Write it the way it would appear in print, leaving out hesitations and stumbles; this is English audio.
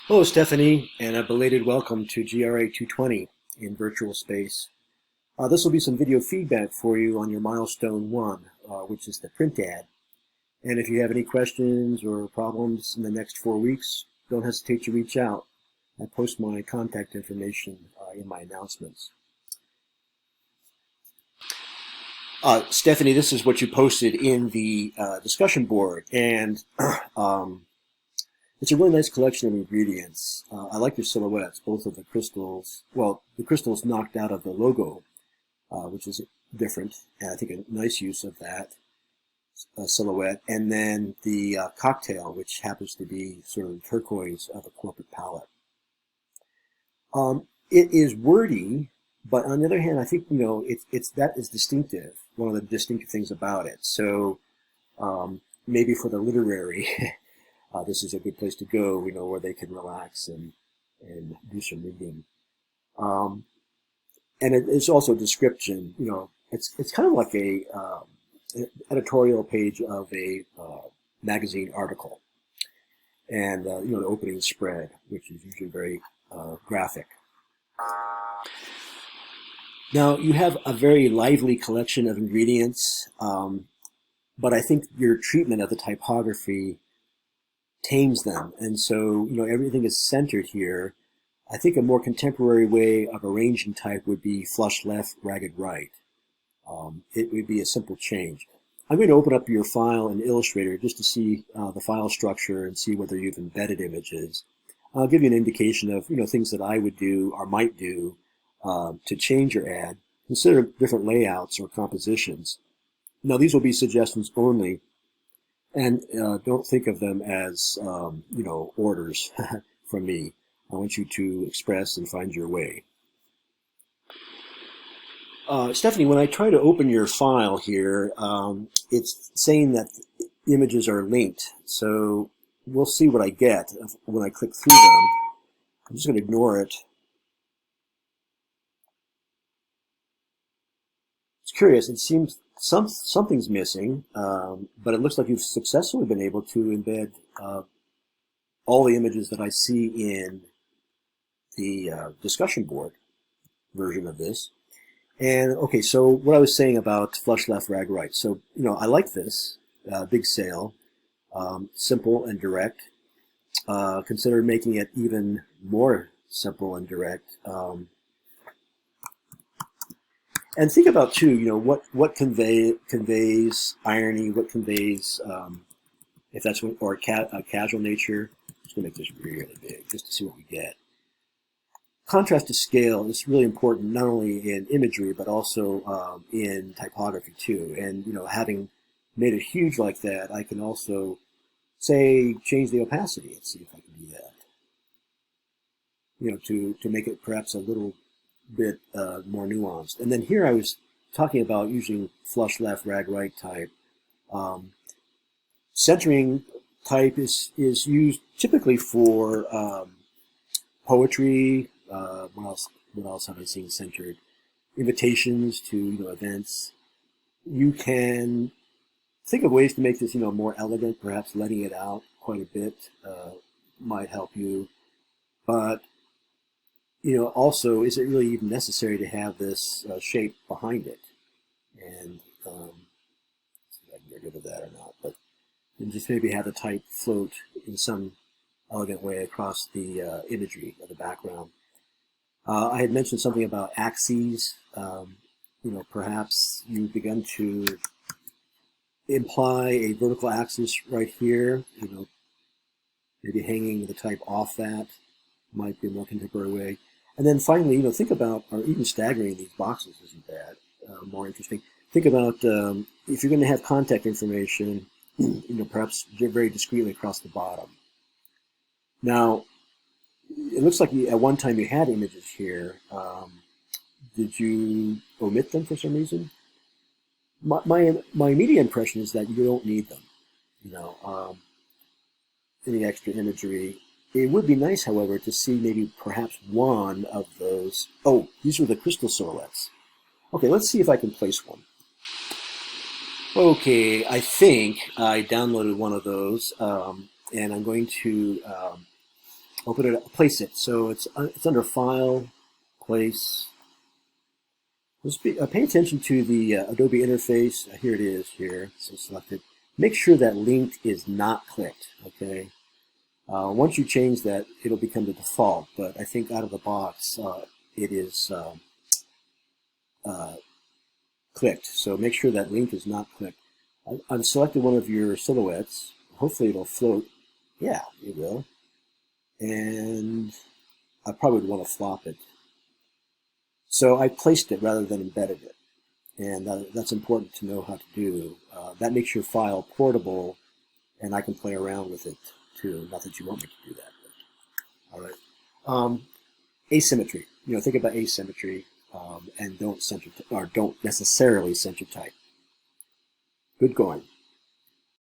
Hello, Stephanie, and a belated welcome to GRA 220 in virtual space. This will be some video feedback for you on your milestone 1, which is the print ad. And if you have any questions or problems in the next 4 weeks, don't hesitate to reach out. I post my contact information in my announcements. Stephanie, this is what you posted in the discussion board, and it's a really nice collection of ingredients. I like your silhouettes, both of the crystals. Well, the crystals knocked out of the logo, which is different, and I think a nice use of that silhouette. And then the cocktail, which happens to be sort of turquoise of a corporate palette. It is wordy, but on the other hand, I think that is distinctive. One of the distinctive things about it. So maybe for the literary. This is a good place to go, where they can relax and do some reading. And it's also a description, it's kind of like an editorial page of a magazine article. And, the opening spread, which is usually very graphic. Now, you have a very lively collection of ingredients, but I think your treatment of the typography tames them, and so everything is centered here. I think a more contemporary way of arranging type would be flush left, ragged right. It would be a simple change. I'm going to open up your file in Illustrator just to see the file structure and see whether you've embedded images. I'll give you an indication of things that I would do or might do to change your ad. Consider different layouts or compositions. Now, these will be suggestions only. And don't think of them as, orders from me. I want you to express and find your way. Stephanie, when I try to open your file here, it's saying that images are linked. So we'll see what I get when I click through them. I'm just going to ignore it. It's curious. It seems something's missing, but it looks like you've successfully been able to embed all the images that I see in the discussion board version of this. And okay, so what I was saying about flush left, rag right. So, I like this, big sale, simple and direct. Consider making it even more simple and direct. And think about too, what conveys irony, what conveys, if that's what, or a casual nature. I'm just going to make this really big just to see what we get. Contrast to scale is really important, not only in imagery but also in typography too. And having made it huge like that, I can also say change the opacity. Let's see if I can do that. To make it perhaps a little bit more nuanced. And then here I was talking about using flush left, rag right type. Centering type is used typically for poetry. What else have I seen centered? Invitations to events. You can think of ways to make this more elegant. Perhaps letting it out quite a bit might help you. But also, is it really even necessary to have this shape behind it? And see if I can get rid of that or not. But just maybe have the type float in some elegant way across the imagery of the background. I had mentioned something about axes. Perhaps you've begun to imply a vertical axis right here. Maybe hanging the type off that might be a more contemporary way. And then finally, think about, or even staggering these boxes isn't bad, more interesting. Think about if you're going to have contact information, perhaps very discreetly across the bottom. Now, it looks like at one time you had images here. Did you omit them for some reason? My immediate impression is that you don't need them. Any extra imagery. It would be nice, however, to see maybe perhaps one of those. Oh, these were the crystal silhouettes. Okay, let's see if I can place one. Okay, I think I downloaded one of those, and I'm going to open it, place it. So it's under File, Place. Just pay attention to the Adobe interface. Here it is here. So selected. Make sure that link is not clicked. Okay. Once you change that, it'll become the default. But I think out of the box, it is clicked. So make sure that link is not clicked. I've selected one of your silhouettes. Hopefully it'll float. Yeah, it will. And I probably would want to flop it. So I placed it rather than embedded it. And that's important to know how to do. That makes your file portable, and I can play around with it too. Not that you want me to do that. But, all right. Asymmetry. Think about asymmetry, and don't necessarily center type. Good going.